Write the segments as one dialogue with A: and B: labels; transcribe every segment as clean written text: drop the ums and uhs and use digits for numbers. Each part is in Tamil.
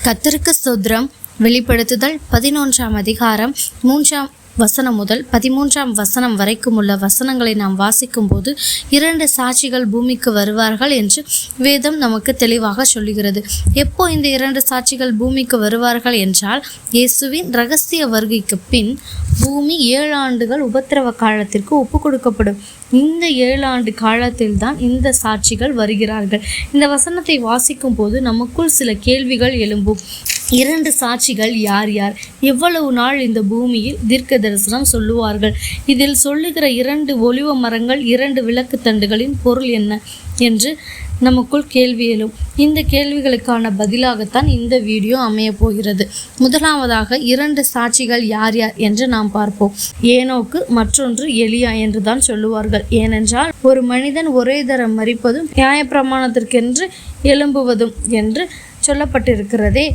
A: கர்த்தருக்கு ஸ்தோத்திரம். வெளிப்படுத்துதல் 11ஆம் அதிகாரம் 3ஆம் வசனம் முதல் 13ஆம் வசனம் வரைக்கும் உள்ள வசனங்களை நாம் வாசிக்கும் போது 2 சாட்சிகள் பூமிக்கு வருவார்கள் என்று வேதம் நமக்கு தெளிவாக சொல்லுகிறது. எப்போ இந்த 2 சாட்சிகள் பூமிக்கு வருவார்கள் என்றால், இயேசுவின் இரகசிய வருகைக்கு பின் பூமி 7 ஆண்டுகள் உபத்திரவ காலத்திற்கு ஒப்பு கொடுக்கப்படும். இந்த 7 ஆண்டு காலத்தில் தான் இந்த சாட்சிகள் வருகிறார்கள். இந்த வசனத்தை வாசிக்கும் போது நமக்குள் சில கேள்விகள் எழும்பும். 2 சாட்சிகள் யார் யார்? எவ்வளவு நாள் இந்த பூமியில் தீர்க்க தரிசனம் சொல்லுவார்கள்? இதில் சொல்லுகிற 2 ஒலிவ மரங்கள், 2 விளக்கு தண்டுகளின் பொருள் என்ன என்று நமக்குள் கேள்வி எழும். இந்த கேள்விகளுக்கான பதிலாகத்தான் இந்த வீடியோ அமைய போகிறது. முதலாவதாக 2 சாட்சிகள் யார் யார் என்று நாம் பார்ப்போம். ஏனோக்கு, மற்றொன்று எலியா என்று தான் சொல்லுவார்கள். ஏனென்றால் ஒரு மனிதன் ஒரே தரம் மரிப்பதும் நியாயப்பிரமாணத்திற்கென்று எழும்புவதும் என்று சொல்லப்பட்டிருக்கிறதே.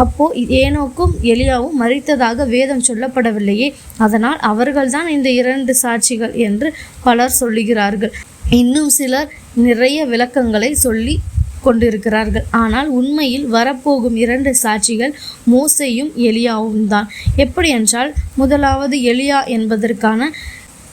A: அப்போ ஏனோக்கும் எலியாவும் மரித்ததாக வேதம் சொல்லப்படவில்லையே. அதனால் அவர்கள்தான் இந்த 2 சாட்சிகள் என்று பலர் சொல்லுகிறார்கள். இன்னும் சிலர் நிறைய விளக்கங்களை சொல்லி கொண்டிருக்கிறார்கள். ஆனால் உண்மையில் வரப்போகும் 2 சாட்சிகள் மோசேயும் எலியாவும் தான். எப்படி என்றால், முதலாவது எலியா என்பதற்கான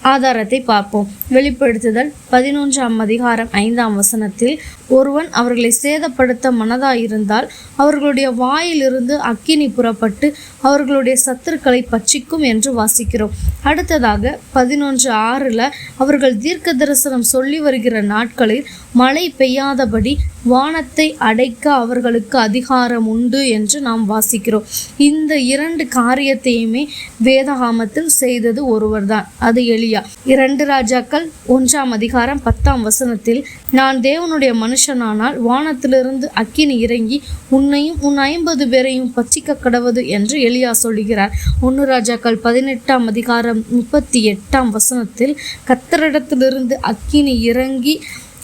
A: ஆதாரத்தை பார்ப்போம். வெளிப்படுத்துதல் 11ஆம் அதிகாரம் 5ஆம் வசனத்தில், ஒருவன் அவர்களை சேதப்படுத்த மனதாயிருந்தால் அவர்களுடைய வாயிலிருந்து அக்கினி புறப்பட்டு அவர்களுடைய சத்துருக்களை பட்சிக்கும் என்று வாசிக்கிறோம். அடுத்ததாக 11:6 அவர்கள் தீர்க்க தரிசனம் சொல்லி வருகிற நாட்களில் மழை பெய்யாதபடி வானத்தை அடைக்க அவர்களுக்கு அதிகாரம் உண்டு என்று நாம் வாசிக்கிறோம். இந்த 2 காரியத்தையுமே வேதாகமத்தில் செய்தது ஒருவர்தான், அது எலியா. 2 ராஜாக்கள் 1ஆம் அதிகாரம் 10ஆம் வசனத்தில், நான் தேவனுடைய மனுஷனானால் வானத்திலிருந்து அக்கினி இறங்கி உன்னையும் உன் 50 பேரையும் பட்சிக்க கடவது என்று எலியா சொல்லுகிறார். 1 ராஜாக்கள் 18ஆம் அதிகாரம் 38ஆம் வசனத்தில், கர்த்தரிடத்திலிருந்து அக்கினி இறங்கி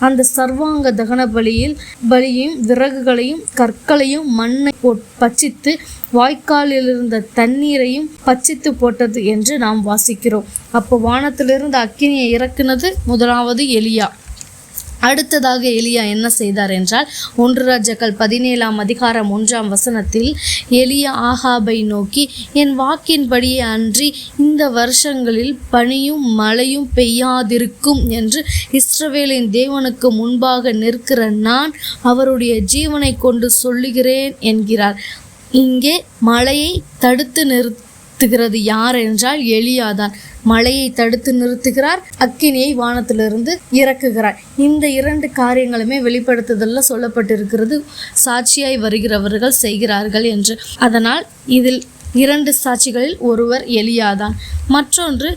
A: அந்த சர்வாங்க தகன பலியையும் விறகுகளையும் கற்களையும் மண்ணை பட்சித்து வாய்க்காலில் இருந்த தண்ணீரையும் பட்சித்து போட்டது என்று நாம் வாசிக்கிறோம். அப்போ வானத்திலிருந்து அக்கினியை இறக்குனது முதலாவது எலியா. அடுத்ததாக எலியா என்ன செய்தார் என்றால், 1 ராஜாக்கள் 17ஆம் அதிகாரம் 1ஆம் வசனத்தில், எலியா ஆகாபை நோக்கி, என் வாக்கின்படியே அன்றி இந்த வருஷங்களில் பனியும் மழையும் பெய்யாதிருக்கும் என்று இஸ்ரவேலின் தேவனுக்கு முன்பாக நிற்கிற நான் அவருடைய ஜீவனை கொண்டு சொல்லுகிறேன் என்கிறார். இங்கே மழையை தடுத்து நிறுத்துகிறது யார் என்றால் எலியாதான். மழையை தடுத்து நிறுத்துகிறார், அக்கினியை வானத்திலிருந்து இறக்குகிறார். இந்த 2 காரியங்களுமே வெளிப்படுத்துதல்ல சொல்லப்பட்டிருக்கிறது, சாட்சியாய் வருகிறவர்கள் செய்கிறார்கள் என்று. அதனால் இதில் 2 சாட்சிகளில் ஒருவர் எலியாதான், மற்றொன்று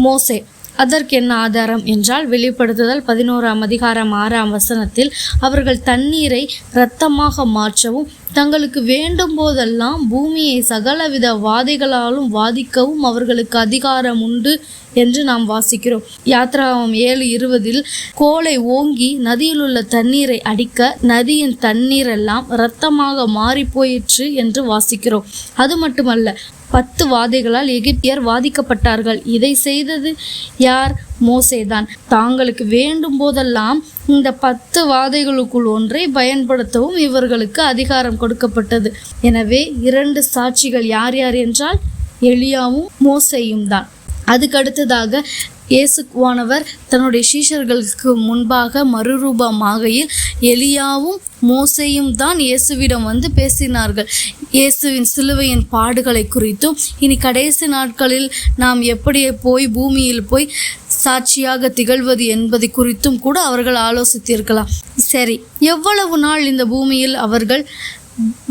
A: மோசே. அதற்கு என்ன ஆதாரம் என்றால், வெளிப்படுத்துதல் 11ஆம் அதிகாரம் 6ஆம் வசனத்தில், அவர்கள் தண்ணீரை இரத்தமாக மாற்றவும் தங்களுக்கு வேண்டும் போதெல்லாம் பூமியை சகலவித வாதைகளாலும் வாதிக்கவும் அவர்களுக்கு அதிகாரம் உண்டு என்று நாம் வாசிக்கிறோம். யாத்ராகமம் 7:20 கோலை ஓங்கி நதியில் உள்ள தண்ணீரை அடிக்க நதியின் தண்ணீரெல்லாம் இரத்தமாக மாறி போயிற்று என்று வாசிக்கிறோம். அது மட்டுமல்ல, 10 வாதைகளால் எகிப்தியர் வாதிக்கப்பட்டார்கள். இதை செய்தது யார்? மோசேதான். தாங்களுக்கு வேண்டும் போதெல்லாம் இந்த 10 வாதைகளுக்குள் ஒன்றை பயன்படுத்தவும் இவர்களுக்கு அதிகாரம் கொடுக்கப்பட்டது. எனவே 2 சாட்சிகள் யார் யார் என்றால் எலியாவும் மோசேயும் தான். அதுக்கு அடுத்ததாக இயேசுவானவர் தன்னுடைய சீஷர்களுக்கு முன்பாக மறுரூபமாகையில் எலியாவும் மோசேயும் தான் இயேசுவிடம் வந்து பேசினார்கள். இயேசுவின் சிலுவையின் பாடுகளை குறித்தும் இனி கடைசி நாட்களில் நாம் எப்படி பூமியில் போய் சாட்சியாக திகழ்வது என்பதை குறித்தும் கூட அவர்கள் ஆலோசித்திருக்கலாம். சரி, எவ்வளவு நாள் இந்த பூமியில் அவர்கள்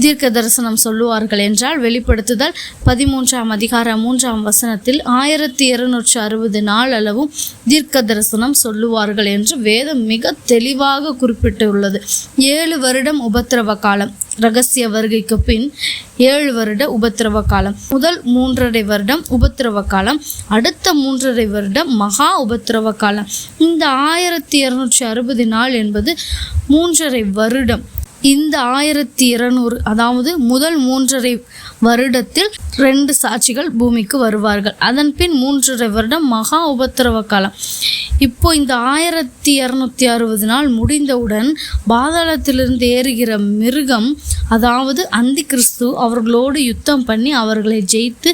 A: தீர்க்க தரிசனம் சொல்லுவார்கள் என்றால், வெளிப்படுத்துதல் 13ஆம் அதிகாரம் 3ஆம் வசனத்தில் 1260 நாள் அளவும் தீர்க்க தரிசனம் சொல்லுவார்கள் என்று வேதம் மிக தெளிவாக குறிப்பிட்டுள்ளது. 7 வருடம் உபத்திரவ காலம், இரகசிய வருகைக்கு பின் 7 வருட உபத்திரவ காலம். முதல் 3.5 வருடம் உபத்திரவ காலம், அடுத்த 3.5 வருடம் மகா உபத்திரவ காலம். இந்த 1260 நாள் என்பது 3.5 வருடம். இந்த 1200, அதாவது முதல் 3.5 வருடத்தில் 2 சாட்சிகள் பூமிக்கு வருவார்கள். அதன் பின் 3.5 வருடம் மகா உபத்திரவ காலம். இப்போ இந்த 1260 நாள் முடிந்தவுடன் பாதாளத்திலிருந்து ஏறுகிற மிருகம் அதாவது அந்தி கிறிஸ்து அவர்களோடு யுத்தம் பண்ணி அவர்களை ஜெயித்து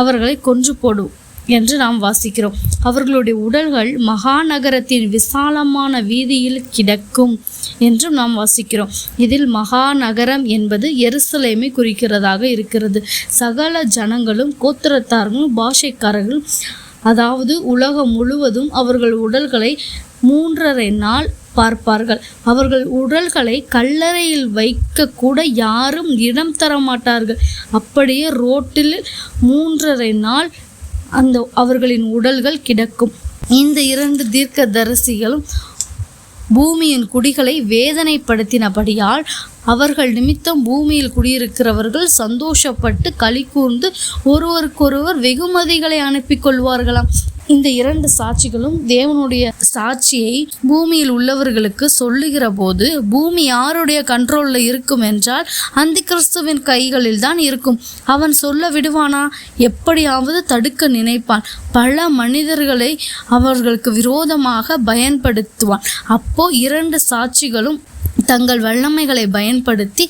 A: அவர்களை கொன்று போடும் என்று நாம் வாசிக்கிறோம். அவர்களுடைய உடல்கள் மகாநகரத்தின் விசாலமான வீதியில் கிடக்கும் என்றும் நாம் வாசிக்கிறோம். இதில் மகாநகரம் என்பது எருசலேமை குறிக்கிறதாக இருக்கிறது. சகல ஜனங்களும் கோத்திரத்தார்களும் பாஷைக்காரர்களும் அதாவது உலகம் முழுவதும் அவர்கள் உடல்களை 3½ நாள் பார்ப்பார்கள். அவர்கள் உடல்களை கல்லறையில் வைக்க கூட யாரும் இடம் தர மாட்டார்கள். அப்படியே ரோட்டில் 3½ நாள் அவர்களின் உடல்கள் கிடக்கும். இந்த 2 தீர்க்கதரிசிகளும் பூமியின் குடிகளை வேதனைப்படுத்தினபடியால் அவர்கள் நிமித்தம் பூமியில் குடியிருக்கிறவர்கள் சந்தோஷப்பட்டு களி கூர்ந்து ஒருவருக்கொருவர் வெகுமதிகளை அனுப்பி கொள்வார்களாம். இந்த 2 சாட்சிகளும் தேவனுடைய சாட்சியை பூமியில் உள்ளவர்களுக்கு சொல்லுகிற போது பூமி யாருடைய கண்ட்ரோல்ல இருக்கும் என்றால் அந்தி கிறிஸ்துவின் கைகளில் தான் இருக்கும். அவன் சொல்ல விடுவானா? எப்படியாவது தடுக்க நினைப்பான். பல மனிதர்களை அவர்களுக்கு விரோதமாக பயன்படுத்துவான். அப்போ 2 சாட்சிகளும் தங்கள் வல்லமைகளை பயன்படுத்தி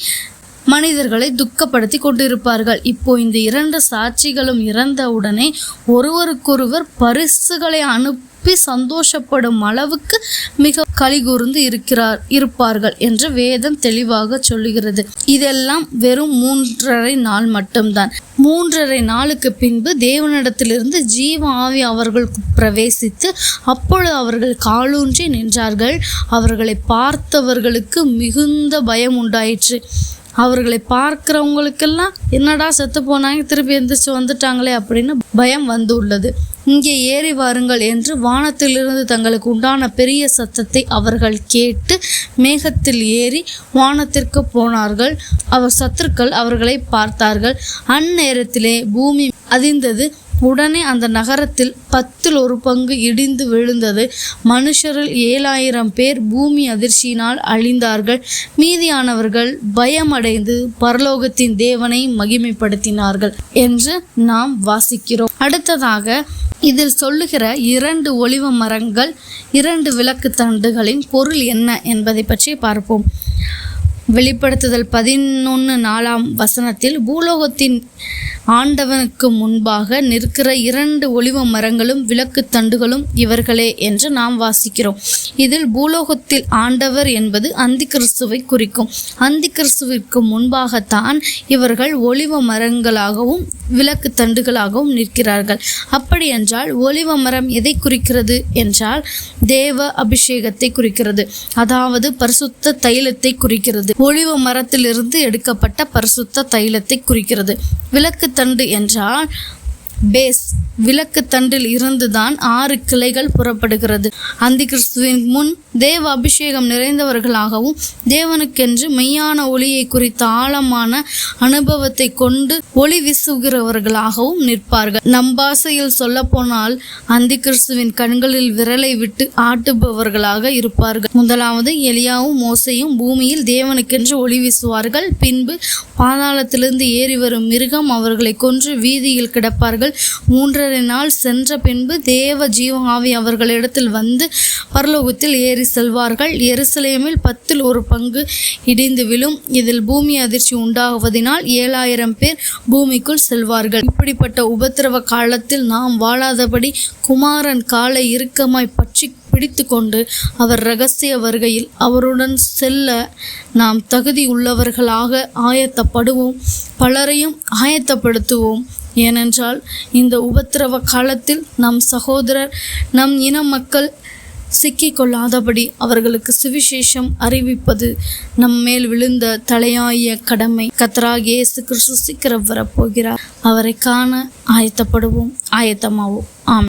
A: மனிதர்களை துக்கப்படுத்தி கொண்டிருப்பார்கள். இப்போ இந்த 2 சாட்சிகளும் இறந்தவுடனே ஒருவருக்கொருவர் பரிசுகளை அனுப்பி சந்தோஷப்படும் அளவுக்கு மிக கலிகூர்ந்து இருப்பார்கள் என்று வேதம் தெளிவாக சொல்லுகிறது. இதெல்லாம் வெறும் 3½ நாள் மட்டும்தான். 3½ நாளுக்கு பின்பு தேவனிடத்திலிருந்து ஜீவ ஆவி அவர்களுக்கு பிரவேசித்து அப்பொழுது அவர்கள் காலூன்றி நின்றார்கள். அவர்களை பார்த்தவர்களுக்கு மிகுந்த பயம் உண்டாயிற்று. அவர்களை பார்க்கிறவங்களுக்கெல்லாம் என்னடா செத்து போனாங்க, திருப்பி எந்திரிச்சு வந்துட்டாங்களே அப்படின்னு பயம் வந்து உள்ளது. இங்கே ஏறி வாருங்கள் என்று வானத்திலிருந்து தங்களுக்கு உண்டான பெரிய சத்தத்தை அவர்கள் கேட்டு மேகத்தில் ஏறி வானத்திற்கு போனார்கள். சத்துருக்கள் அவர்களை பார்த்தார்கள். அந்நேரத்திலே பூமி அதிர்ந்தது. உடனே அந்த நகரத்தில் 10 இடிந்து விழுந்தது. மனுஷரில் 7000 பேர் பூமி அதிர்ச்சியினால் அழிந்தார்கள். மீதியானவர்கள் பயமடைந்து பரலோகத்தின் தேவனை மகிமைப்படுத்தினார்கள் என்று நாம் வாசிக்கிறோம். அடுத்ததாக இதில் சொல்லுகிற 2 ஒலிவ மரங்கள் 2 விளக்கு தண்டுகளின் பொருள் என்ன என்பதை பற்றி பார்ப்போம். வெளிப்படுத்துதல் 11:4 பூலோகத்தின் ஆண்டவனுக்கு முன்பாக நிற்கிற 2 ஒலிவ மரங்களும் விளக்கு தண்டுகளும் இவர்களே என்று நாம் வாசிக்கிறோம். இதில் பூலோகத்தில் ஆண்டவர் என்பது அந்தி கிறிஸ்துவை குறிக்கும். அந்தி கிறிஸ்துவிற்கு முன்பாகத்தான் இவர்கள் ஒலிவ மரங்களாகவும் விளக்கு தண்டுகளாகவும் நிற்கிறார்கள். அப்படி என்றால் ஒலிவ மரம் எதை குறிக்கிறது என்றால் தேவ அபிஷேகத்தை குறிக்கிறது. அதாவது பரிசுத்த தைலத்தை குறிக்கிறது. ஒலிவ மரத்திலிருந்து எடுக்கப்பட்ட பரிசுத்த தைலத்தை குறிக்கிறது. விளக்கு தண்டு என்றால் பேஸ். விளக்கு தண்டில் இருந்துதான் 6 கிளைகள் புறப்படுகிறது. அந்தி கிறிஸ்துவின் முன் தேவ அபிஷேகம் நிறைந்தவர்களாகவும் தேவனுக்கென்று மெய்யான ஒளியை குறித்த ஆழமான அனுபவத்தை கொண்டு ஒளி வீசுகிறவர்களாகவும் நிற்பார்கள். நம் பாஷையில் சொல்ல போனால் அந்தி கிறிஸ்துவின் கண்களில் விரலை விட்டு ஆட்டுபவர்களாக இருப்பார்கள். முதலாவது எலியாவும் மோசையும் பூமியில் தேவனுக்கென்று ஒளி வீசுவார்கள். பின்பு பாதாளத்திலிருந்து ஏறி வரும் மிருகம் அவர்களை கொன்று வீதியில் கிடப்பார்கள். 3½ நாள் சென்ற பின்பு தேவ ஜீவ ஆவி அவர்களிடத்தில் வந்து பரலோகத்தில் ஏறி செல்வார்கள். எருசலேமில் 10 இடிந்து விழும். இதில் பூமி அதிர்ச்சி உண்டாகுவதனால் 7000 பேர் பூமிக்குள் செல்வார்கள். இப்படிப்பட்ட உபத்திரவ காலத்தில் நாம் வாழாதபடி குமாரன் காலை இறுக்கமாய் பற்றி பிடித்து கொண்டு அவர் இரகசிய வருகையில் அவருடன் செல்ல நாம் தகுதி உள்ளவர்களாக ஆயத்தப்படுவோம். பலரையும் ஆயத்தப்படுத்துவோம். ஏனென்றால் இந்த உபத்திரவ காலத்தில் நம் சகோதரர் நம் இன மக்கள் சிக்கிக்கொள்ளாதபடி அவர்களுக்கு சுவிசேஷம் அறிவிப்பது நம் மேல் விழுந்த தலையாய கடமை. கர்த்தராகிய இயேசு கிறிஸ்து சீக்கிரம் வரப்போகிறார். அவரை காண ஆயத்தப்படுவோம், ஆயத்தமாவோம். ஆமென்.